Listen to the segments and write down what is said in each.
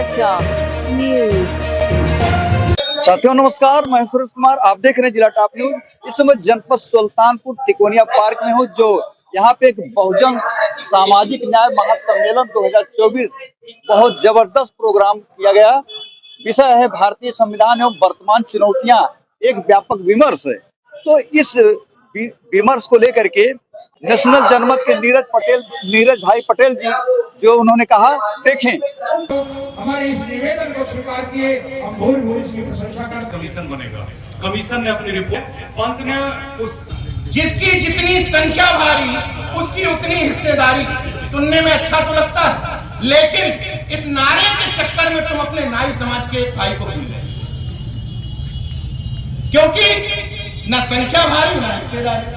चर्चा न्यूज। साथियों नमस्कार, मैं सुरेश कुमार, आप देख रहे हैं जिला टॉप न्यूज। इस समय जनपद सुल्तानपुर तिकोनिया पार्क में हूँ, जो यहाँ पे एक बहुजन सामाजिक न्याय महासम्मेलन 2024 बहुत जबरदस्त प्रोग्राम किया गया। विषय है भारतीय संविधान एवं वर्तमान चुनौतियां, एक व्यापक विमर्श है। तो इस विमर्श को लेकर के नेशनल जनमत के नीरज भाई पटेल जी जो उन्होंने कहा, देखें। हमारे इस निवेदन को स्वीकार किए, हम भूरि इसकी प्रशंसा करते हैं। कमीशन बनेगा। कमीशन ने अपनी रिपोर्ट पंत ने उस जिसकी जितनी संख्या भारी उसकी उतनी हिस्सेदारी, सुनने में अच्छा तो लगता है, लेकिन इस नारे के चक्कर में तुम अपने नाई समाज के भाई को भूल गए, क्योंकि ना संख्या भारी ना हिस्सेदारी।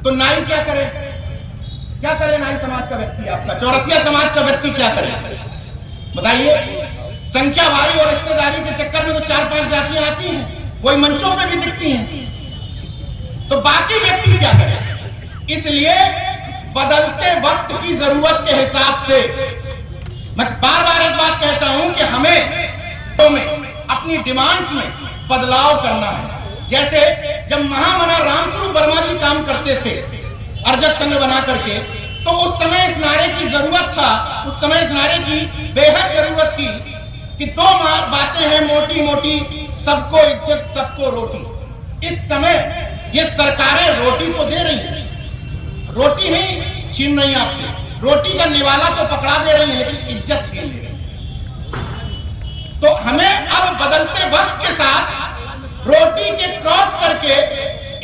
तो नाई क्या करे? क्या करे नाई समाज का व्यक्ति? आपका चौरसिया समाज का व्यक्ति क्या करे बताइए? संख्या भारी और रिश्तेदारी के चक्कर में तो 4-5 जातियां आती हैं, वही मंचों पे भी दिखती हैं, तो बाकी व्यक्ति क्या करे? इसलिए बदलते वक्त की जरूरत के हिसाब से मैं बार बार एक बात कहता हूं कि हमें तो अपनी डिमांड्स में बदलाव करना है। जैसे जब महामना रामस्वरूप वर्मा जी काम करते थे अर्जक संघ बना करके, तो उस समय इस नारे की जरूरत था, उस समय इस नारे की बेहद जरूरत थी कि दो बातें हैं मोटी मोटी, सबको इज्जत सबको रोटी। इस समय ये सरकारें रोटी तो दे रही हैं, रोटी नहीं छीन रही आपसे, रोटी का निवाला तो पकड़ा दे रही है, लेकिन इज्जत छीन ले रही है। तो हमें अब बदलते वक्त के साथ रोटी के क्रॉस करके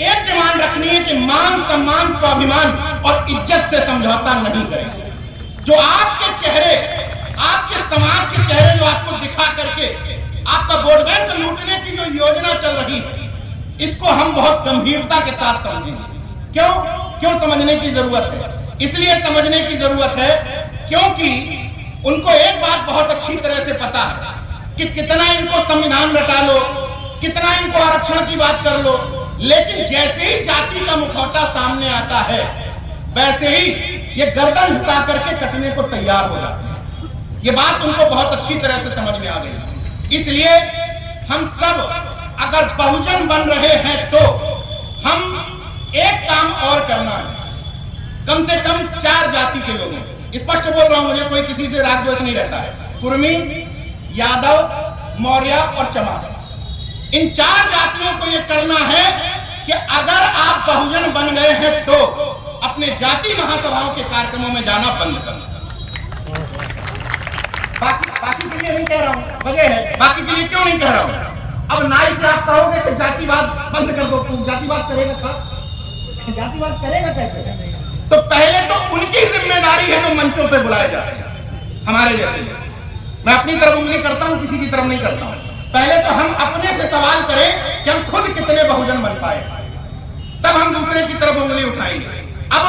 एक डिमांड रखनी है कि मान सम्मान स्वाभिमान और इज्जत से समझौता नहीं करें। जो आपके चेहरे, आपके समाज के चेहरे जो आपको दिखा करके आपका वोट बैंक लूटने की जो योजना चल रही है, इसको हम बहुत गंभीरता के साथ समझेंगे। क्यों समझने की जरूरत है? इसलिए समझने की जरूरत है क्योंकि उनको एक बात बहुत अच्छी तरह से पता है कि कितना इनको संविधान रटा लो, कितना इनको आरक्षण की बात कर लो, लेकिन जैसे ही जाति का मुखौटा सामने आता है, वैसे ही ये गर्दन झुका करके कटने को तैयार हो जाते हैं। ये बात उनको बहुत अच्छी तरह से समझ में आ गई। इसलिए हम सब अगर बहुजन बन रहे हैं तो हम एक काम और करना है, कम से कम 4 जाति के लोग हैं। स्पष्ट बोल रहा हूं, मुझे कोई किसी से राग द्वेष नहीं रहता है। कुर्मी, यादव, मौर्य और चमार, इन 4 जातियों को यह करना है कि अगर आप बहुजन बन गए हैं तो अपने जाति महासभाओं के कार्यक्रमों में जाना बंद करना। बाकी के लिए नहीं कह रहा हूं, वजह है बाकी के लिए क्यों नहीं कह रहा हूं। अब नाई से आप कहोगे कि जातिवाद बंद कर दो, जातिवाद करेगा कब? जातिवाद करेगा कैसे? तो पहले तो उनकी जिम्मेदारी है जो मंचों पे बुलाए जाते हैं हमारे जैसे। मैं अपनी तरफ उंगली करता हूं, किसी की तरफ नहीं करता हूं। पहले तो हम अपने से सवाल करें कि हम खुद कितने बहुजन बन पाए, तब हम दूसरे की तरफ उंगली उठाएंगे। अब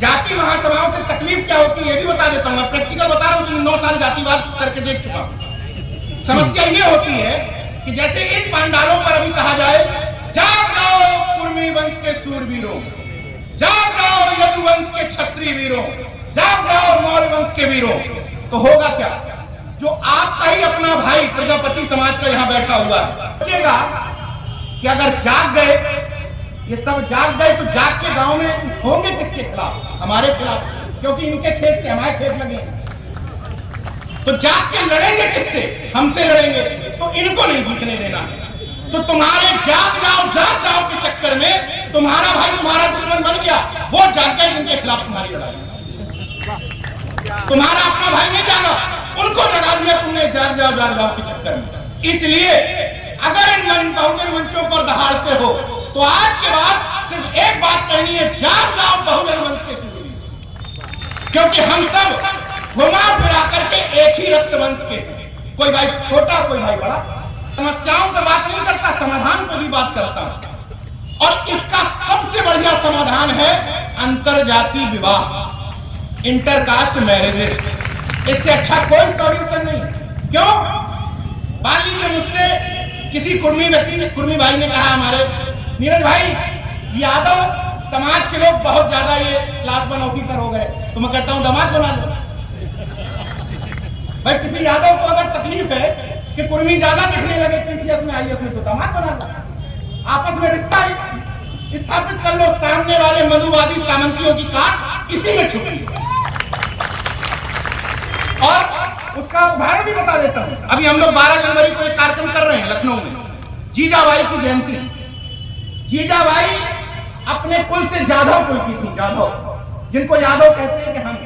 जाति महासभाओं से तकलीफ क्या होती है ये भी बता देता हूं, प्रैक्टिकल बता रहा हूं, 9 साल जातिवाद करके देख चुका हूं। समस्या ये होती है कि जैसे इन पांडालों पर अभी कहा जाए, जाग जाओ कुर्मी वंश के सूरवीरों, जाग जाओ यदुवंश के क्षत्रिय वीरों, जाग जाओ मौर्य वंश के वीरों, तो होगा क्या? जो आपका ही अपना भाई प्रजापति समाज का यहां बैठा हुआ है, सोचेगा कि अगर जाग गए, ये सब जाग गए, तो जाग के गांव में होंगे किसके खिलाफ? हमारे खिलाफ, क्योंकि इनके खेत से हमारे खेत लगे। तो जाग के लड़ेंगे किससे? हमसे लड़ेंगे, तो इनको नहीं जीतने देना है। तो तुम्हारे जाग जाओ के चक्कर में तुम्हारा भाई तुम्हारा दुश्मन बन गया, वो जाग गए इनके खिलाफ तुम्हारी लड़ाई। तुम्हारा अपना भाई नहीं जागा, उनको जगा दिया तुमने जाग जाओ के चक्कर में। इसलिए अगर इन बहुजन मंचों पर दहाड़ते हो तो आज के बाद सिर्फ एक बात कहनी है, जाग जाओ बहुजन मंच के सूरवीर, क्योंकि हम सब घुमा फिरा करके एक ही रक्त वंश के, कोई भाई छोटा कोई भाई बड़ा। समस्याओं पर बात नहीं करता, समाधान पर भी बात करता हूं, और इसका सबसे बढ़िया समाधान है अंतरजातीय विवाह, इंटरकास्ट मैरिजेस। इससे अच्छा कोई सॉल्यूशन नहीं। क्यों? बाली में मुझसे किसी कुर्मी भाई ने कहा, हमारे नीरज भाई, यादव समाज के लोग बहुत ज्यादा ये क्लास 1 ऑफिसर हो गए, तो मैं कहता हूं दामाद बना दो। भाई किसी यादव को अगर तकलीफ है कि कुर्मी ज्यादा दिखने लगे पीसीएस में आईएएस में, तो दामाद बना लो, आपस में रिश्ता स्थापित कर लो। सामने वाले मधुवादी सामंतियों की काट इसी में छुपी। और उसका उदाहरण भी बता देता हूं। अभी हम लोग 12 जनवरी को एक कार्यक्रम कर रहे हैं लखनऊ में, जीजाबाई की जयंती। जीजाबाई अपने कुल से जाधव कुल की थी, जाधव, जिनको यादव कहते हैं कि हम,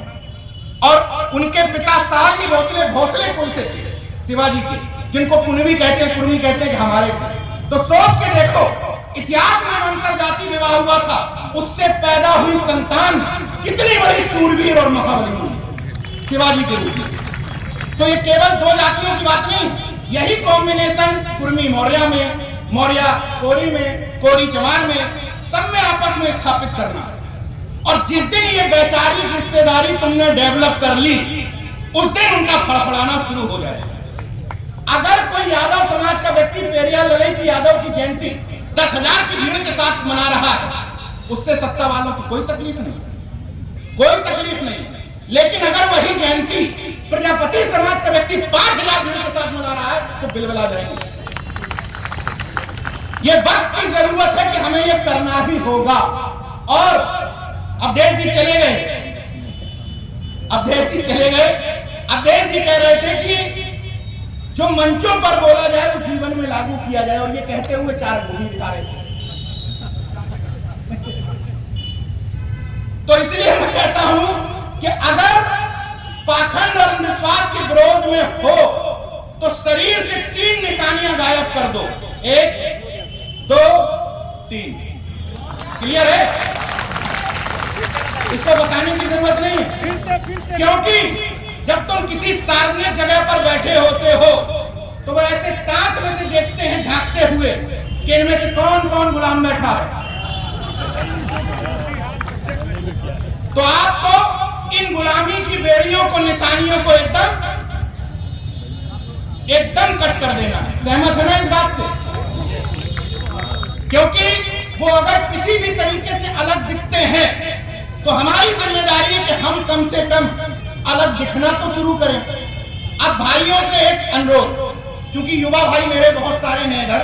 और उनके पिता शाहजी भोसले भोसले कुल से थे, शिवाजी के, जिनको कुर्मी कहते हैं, कुर्मी कहते हैं कि हमारे थे। तो सोच के देखो, इतिहास में अंतर जाति विवाह हुआ था, उससे पैदा हुई संतान कितनी बड़ी सूरवीर और महाबली हुई शिवाजी के रूप में। तो ये केवल दो जातियों की बात नहीं, यही कॉम्बिनेशन कुर्मी मौर्य में, मौर्य कोरी में, कोरी चमार में, सब में आपस में स्थापित करना। और जिस दिन ये वैचारिक रिश्तेदारी तुमने डेवलप कर ली, उस दिन उनका फड़फड़ाना शुरू हो जाए। अगर कोई यादव समाज का व्यक्ति पेरियार लड़ई की यादव की जयंती 10,000 की भीड़ के साथ मना रहा है, उससे सत्ता वालों को कोई तकलीफ नहीं, कोई तकलीफ नहीं। लेकिन अगर वही जयंती प्रजापति समाज का व्यक्ति 5,000 भीड़ के साथ मना रहा है, तो बिलबिला जाएंगे। ये वक्त की जरूरत है कि हमें ये करना ही होगा। और अवधेश जी चले गए, अवधेश जी चले गए। अवधेश जी कह रहे थे कि जो मंचों पर बोला जाए वो जीवन में लागू किया जाए, और ये कहते हुए 4 मूवी दिखा रहे थे। तो इसलिए मैं कहता हूं कि अगर पाखंड और अंधविश्वास के विरोध में हो तो शरीर से 3 निशानियां गायब कर दो, 1 2 3। क्लियर है? इसको बताने की जरूरत नहीं है, क्योंकि जब तुम किसी सार्वजनिक जगह पर बैठे होते हो तो वह ऐसे सांस में से देखते हैं झांकते हुए कि इनमें से कौन कौन गुलाम बैठा है। तो आपको इन गुलामी की बेड़ियों को, निशानियों को एकदम कट कर देना है। सहमत है ना इस बात से? क्योंकि वो अगर किसी भी तरीके से अलग दिखते हैं तो हमारी जिम्मेदारी है कि हम कम से कम अलग दिखना तो शुरू करें। अब भाइयों से एक अनुरोध, क्योंकि युवा भाई मेरे बहुत सारे हैं इधर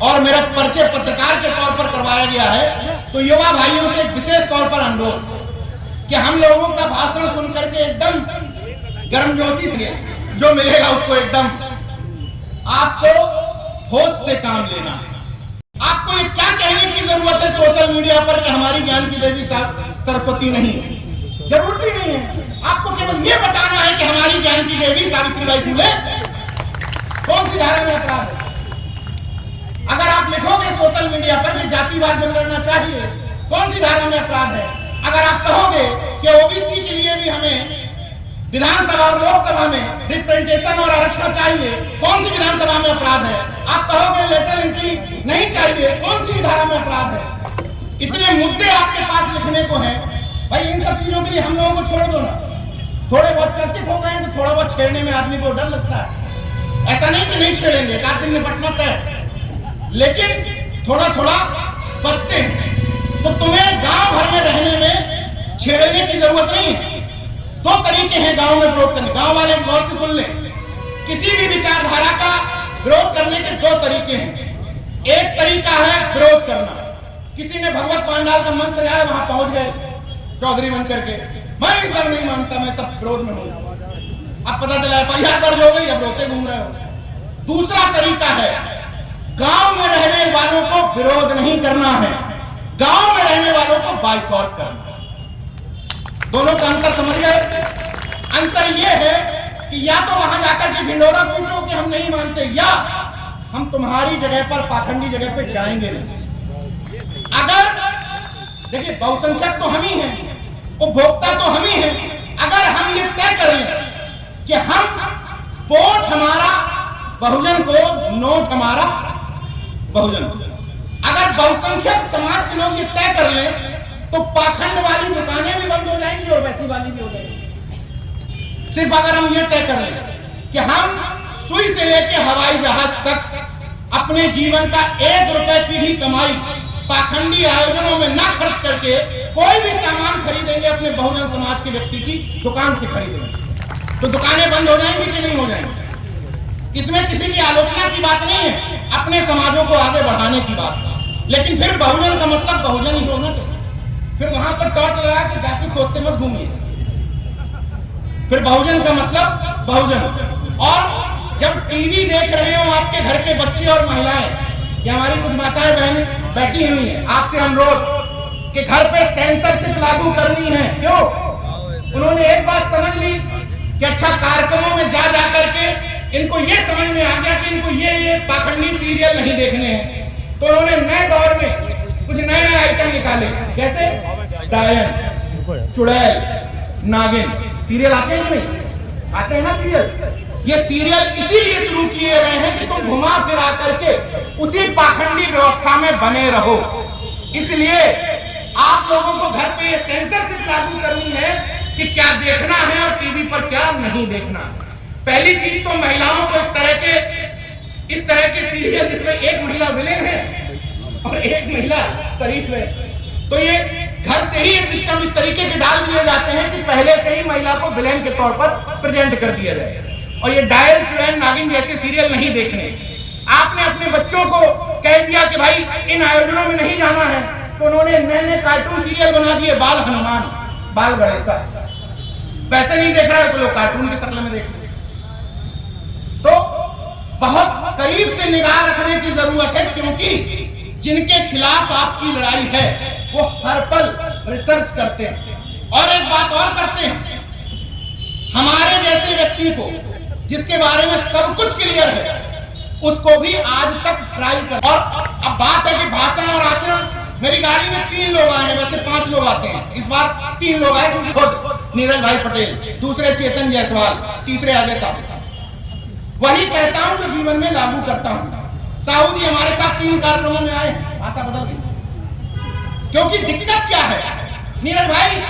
और मेरा परिचय पत्रकार के तौर पर करवाया गया है, तो युवा भाइयों से विशेष तौर पर अनुरोध कि हम लोगों का भाषण सुन करके एकदम गर्मजोशी से जो मिलेगा उसको एकदम आपको होश से काम लेना है। आपको ये क्या कहने की जरूरत है सोशल मीडिया पर कि हमारी ज्ञान की देवी सरस्वती नहीं है? जरूरत ही नहीं है। आपको केवल ये बताना है कि हमारी ज्ञान की देवी सावित्रीबाई फुले कौन सी धारा में अपराध है। अगर आप लिखोगे सोशल मीडिया पर कि जातिवाद बंद करना चाहिए, कौन सी धारा में अपराध है? अगर आप कहोगे कि ओबीसी के लिए भी हमें विधानसभा और लोकसभा में रिप्रेजेंटेशन और आरक्षण चाहिए, कौन सी विधानसभा में अपराध है? आप कहोगे लेटर एंट्री नहीं चाहिए, कौन सी धारा में अपराध है? इतने मुद्दे आपके पास लिखने को हैं। भाई इन सब चीजों के लिए हम लोगों को छोड़ दो ना। थोड़े बहुत चर्चित हो गए तो थोड़ा बहुत छेड़ने में आदमी को डर लगता है। ऐसा नहीं कि नहीं छेड़ेंगे, एक दिन निपटना तय, लेकिन थोड़ा थोड़ा बचते हैं। तो तुम्हें गांव भर में रहने में छेड़ने की जरूरत नहीं है। 2 तरीके हैं गांव में विरोध करने। गांव वाले गौर से सुन ले, किसी भी विचारधारा का विरोध करने के 2 तरीके हैं। एक तरीका है विरोध करना। किसी ने भगवत पांडाल का मंच सजाया, वहां पहुंच गए चौधरी बन करके, मैं इन सब नहीं मानता, मैं सब विरोध में हूं। अब पता चला FIR दर्ज हो गई, अब रोते घूम रहे हो। दूसरा तरीका है गांव में रहने वालों को विरोध नहीं करना है, गांव में रहने वालों को बाइकआउट करना है। दोनों का अंतर समझ गए? अंतर यह है कि या तो वहां जाकर के ढिंडोरा पीटो कि हम नहीं मानते, या हम तुम्हारी जगह पर, पाखंडी जगह पे जाएंगे नहीं। अगर देखिए बहुसंख्यक तो हम ही हैं, उपभोक्ता तो हम ही हैं। अगर हम ये तय करें कि हम वोट हमारा बहुजन को, नोट हमारा बहुजन, अगर बहुसंख्यक समाज के लोग ये तय कर लें तो पाखंड वाली दुकानें भी बंद हो जाएंगी और वैसी वाली भी हो जाएंगी। सिर्फ अगर हम ये तय कर लें कि हम सुई से लेकर हवाई जहाज तक अपने जीवन का 1 रुपए की भी कमाई पाखंडी आयोजनों में ना खर्च करके कोई भी सामान खरीदेंगे, अपने बहुजन समाज के व्यक्ति की दुकान से खरीदेंगे। तो दुकानें बंद हो जाएंगी कि नहीं हो जाएंगी? इसमें किसी की आलोचना की बात नहीं है, अपने समाजों को आगे बढ़ाने की बात है। लेकिन फिर बहुजन का मतलब बहुजन ही होना चाहिए। फिर वहां पर टॉर्च लगा के जाति खोजते मत घूमिए। फिर बहुजन का मतलब बहुजन। और जब टीवी देख रहे हो आपके घर के बच्चे और महिलाएं, या हमारी कुछ माताएं बहनें बैठी हुई हैं, आपसे अनुरोध कि घर पे सेंसरशिप लागू करनी है। क्यों? उन्होंने एक बात समझ ली कि अच्छा कार्यक्रमों में जा करके इनको ये समझ में आ गया कि इनको ये पाखंडी सीरियल नहीं देखने हैं, तो उन्होंने नए दौर में कुछ नए आइटम निकाले, जैसे डायन, चुड़ैल, नागिन। सीरियल आते हैं नहीं? आते हैं ना सीरियल। ये सीरियल इसीलिए शुरू किए गए हैं कि तुम घुमा फिरा करके उसी पाखंडी व्यवस्था में बने रहो। इसलिए आप लोगों को घर पे ये सेंसरशिप लागू करनी है कि क्या देखना है और टीवी पर क्या नहीं देखना। पहली चीज तो महिलाओं को इस तरह के सीरियल जिसमें एक महिला विलेन है और एक महिला शरीफ है, तो ये घर से ही ये सिस्टम इस तरीके के डाल दिए जाते हैं कि पहले से ही महिला को विलेन के तौर पर प्रेजेंट कर दिया जाए। और ये डायल, चुड़ैल, नागिन जैसे सीरियल नहीं देखने। आपने अपने बच्चों को कह दिया कि भाई इन आयोजनों में नहीं जाना है, तो उन्होंने नए कार्टून सीरियल बना दिए, बाल हनुमान, बाल गणेशा। पैसे नहीं देख रहा है तो लोग कार्टून की शक्ल में देख रहे। तो बहुत करीब से निगाह रखने की जरूरत है, क्योंकि जिनके खिलाफ आपकी लड़ाई है वो हर पल रिसर्च करते हैं। और एक बात और करते हैं, हमारे जैसे व्यक्ति को जिसके बारे में सब कुछ क्लियर है, उसको भी आज तक ट्राई कर। और अब बात है कि भाषण और आचरण, मेरी गाड़ी में 3 लोग आए हैं, वैसे 5 लोग आते हैं, इस बार 3 लोग आए, क्योंकि खुद नीरज भाई पटेल, दूसरे चेतन जायसवाल, तीसरे आगे साहब। वही कहता हूं जो जीवन में लागू करता हूं। साहू जी हमारे साथ 3 कार्यक्रमों में आए, भाषा बदल गई। क्योंकि दिक्कत क्या है नीरज भाई,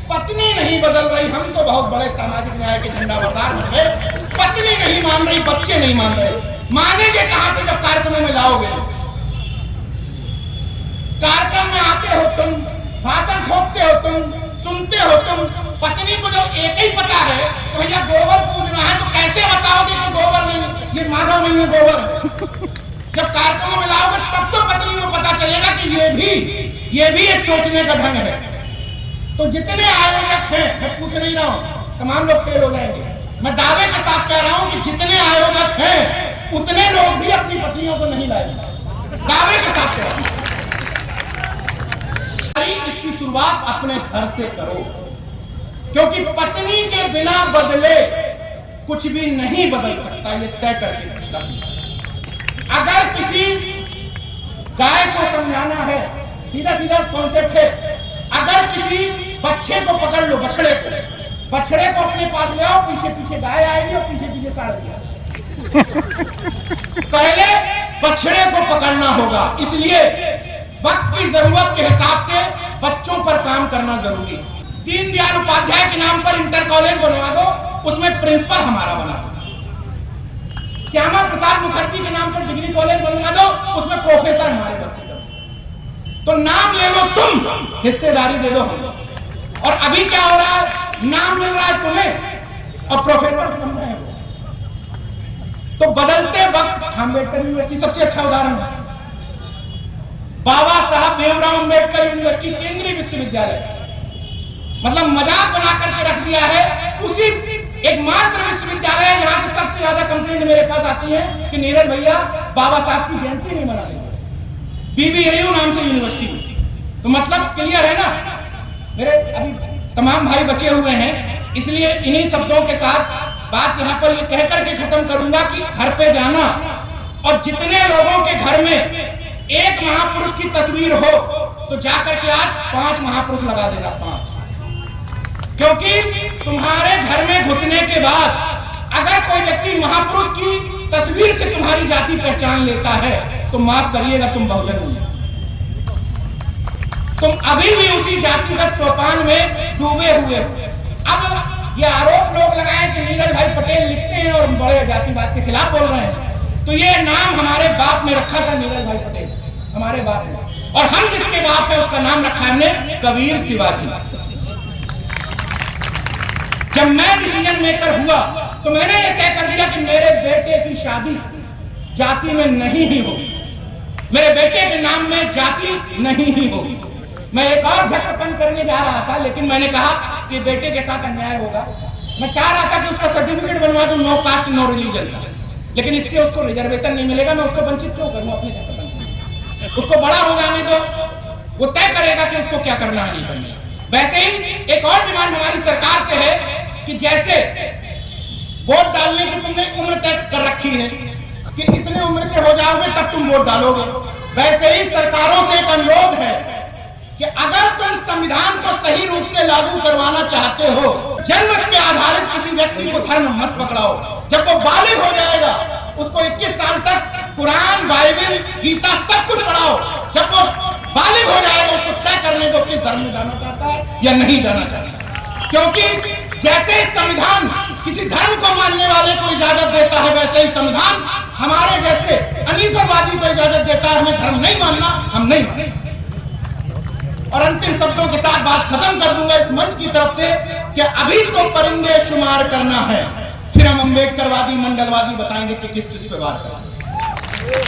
पत्नी नहीं बदल रही। हम तो बहुत बड़े सामाजिक न्याय के झंडा बरदार हैं, पत्नी नहीं मान रही, बच्चे नहीं मान रहे। मानेंगे कहां से जब कार्यक्रमों में लाओगे? कार्यक्रम में आते हो तुम, भाषण ठोकते हो तुम, सुनते हो तुम, पत्नी को जो एक ही पता है तो भैया गोबर पूजना है, तो कैसे बताओगे कि गोबर नहीं, ये माधव नहीं है गोबर? जब कार्यक्रमों में लाओगे तब तो पत्नी को पता चलेगा कि ये भी एक सोचने का ढंग है। तो जितने आयोजक हैं, मैं पूछ नहीं रहा हूं, तमाम लोग फेल हो जाएंगे। मैं दावे के साथ कह रहा हूं कि जितने आयोजक हैं उतने लोग भी अपनी पत्नियों को नहीं लाएंगे, दावे के साथ कह रहा हूं। इसकी शुरुआत अपने घर से करो, क्योंकि पत्नी के बिना बदले कुछ भी नहीं बदल सकता, ये तय करके। अगर किसी गाय को समझाना है, सीधा सीधा कॉन्सेप्ट है, अगर किसी बच्चे को पकड़ लो, बछड़े को अपने पास ले आओ, पीछे पीछे गाय आएगी और पीछे पीछे काट दिया। पहले बछड़े को पकड़ना होगा, इसलिए वक्त की जरूरत के हिसाब से बच्चों पर काम करना जरूरी है। दीनदयाल उपाध्याय के नाम पर इंटर कॉलेज बनवा दो, उसमें प्रिंसिपल हमारा बना दो। श्यामा प्रसाद मुखर्जी के नाम पर डिग्री कॉलेज बनवा दो, उसमें प्रोफेसर हमारे बच्चे। तो नाम ले लो तुम, हिस्सेदारी दे दो हम। और अभी क्या हो रहा है, नाम मिल रहा है तुम्हें और प्रोफेसर बन रहे हैं। तो बदलते वक्त अम्बेडकर यूनिवर्सिटी सबसे अच्छा उदाहरण है। बाबा साहब भीमराव अम्बेडकर यूनिवर्सिटी केंद्रीय विश्वविद्यालय, मतलब मजाक बना करके रख दिया है। उसी एकमात्र विश्वविद्यालय है जहां से सबसे ज्यादा कंप्लेंट मेरे पास आती है कि नीरज भैया बाबा साहब की जयंती नहीं मना रहे, बीबीएयू नाम से यूनिवर्सिटी। तो मतलब क्लियर है ना? मेरे अभी तमाम भाई बचे हुए हैं, इसलिए इन्हीं शब्दों के साथ बात यहां पर ये कहकर के खत्म करूंगा कि घर पे जाना और जितने लोगों के घर में एक महापुरुष की तस्वीर हो तो जाकर के आज 5 महापुरुष लगा देना, 5। क्योंकि तुम्हारे घर में घुसने के बाद अगर कोई व्यक्ति महापुरुष की तस्वीर से तुम्हारी जाति पहचान लेता है तो माफ करिएगा, तुम बहुजन नहीं, तुम अभी भी उसी जातिगत सोपान में डूबे हुए हो। अब ये आरोप लोग लगाए कि नीरज भाई पटेल लिखते हैं और बड़े जातिवाद के खिलाफ बोल रहे हैं, तो ये नाम हमारे बाप ने रखा था, नीरज भाई पटेल हमारे बाप ने, और हम जिसके बाप है उसका नाम रखा हमने कबीर शिवाजी। जब मैं डिसीजन मेकर हुआ तो मैंने ये तय कर दिया कि मेरे बेटे की शादी जाति में नहीं ही होगी, मेरे बेटे के नाम में जाति नहीं ही होगी। मैं एक और झटपन करने जा रहा था, लेकिन मैंने कहा कि बेटे के साथ अन्याय होगा। मैं चाह रहा था कि उसका सर्टिफिकेट बनवा दूं नो कास्ट नो रिलीजन का, लेकिन इससे उसको रिजर्वेशन नहीं मिलेगा। मैं उसको वंचित क्यों करूं अपने झटपन? उसको बड़ा हो जाने दो, वो तय करेगा कि उसको क्या करना है नहीं करना। वैसे ही एक और डिमांड हमारी सरकार से है कि जैसे वोट डालने की तुमने उम्र तय कर रखी है कि इतने उम्र के हो जाओगे तब तुम वोट डालोगे, वैसे ही सरकारों से एक अनुरोध है कि अगर तुम संविधान को सही रूप से लागू करवाना चाहते हो, जन्म के आधारित किसी व्यक्ति को धर्म मत पकड़ाओ। जब वो बालिग हो जाएगा उसको 21 साल तक कुरान, बाइबल, गीता सब कुछ पढ़ाओ। जब वो बालिग हो जाएगा उसको तय करने दो किस धर्म में जाना चाहता है या नहीं जाना चाहता। क्योंकि जैसे संविधान किसी धर्म को मानने वाले को इजाजत देता है, वैसे ही संविधान हमारे जैसे अनीसवादी को इजाजत देता है। हमें धर्म नहीं मानना, हम नहीं मानेंगे। और अंतिम शब्दों के साथ बात खत्म कर दूंगा इस मंच की तरफ से कि अभी तो परिंदे शुमार करना है, फिर हम अम्बेडकरवादी मंडलवादी बताएंगे कि किस किस पे वार करना है।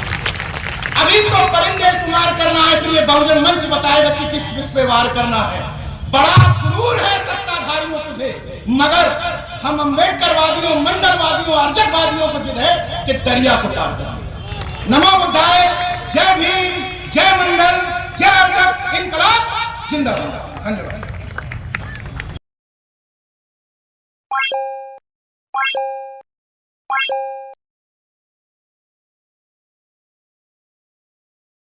अभी तो परिंदे शुमार करना है, फिर ये बहुजन मंच बताएगा कि किस किस पे वार करना है। बड़ा गुरूर है सत्ताधारियों तुझे, मगर हम अम्बेडकरवादियों, मंडलवादियों, अर्जकवादियों को जिद है कि दरिया को पार करना। नमो बुद्धाय, जय भीम, जय मंडल, जय अर्जक, इनकलाब जिंदाबाद। धन्यवाद।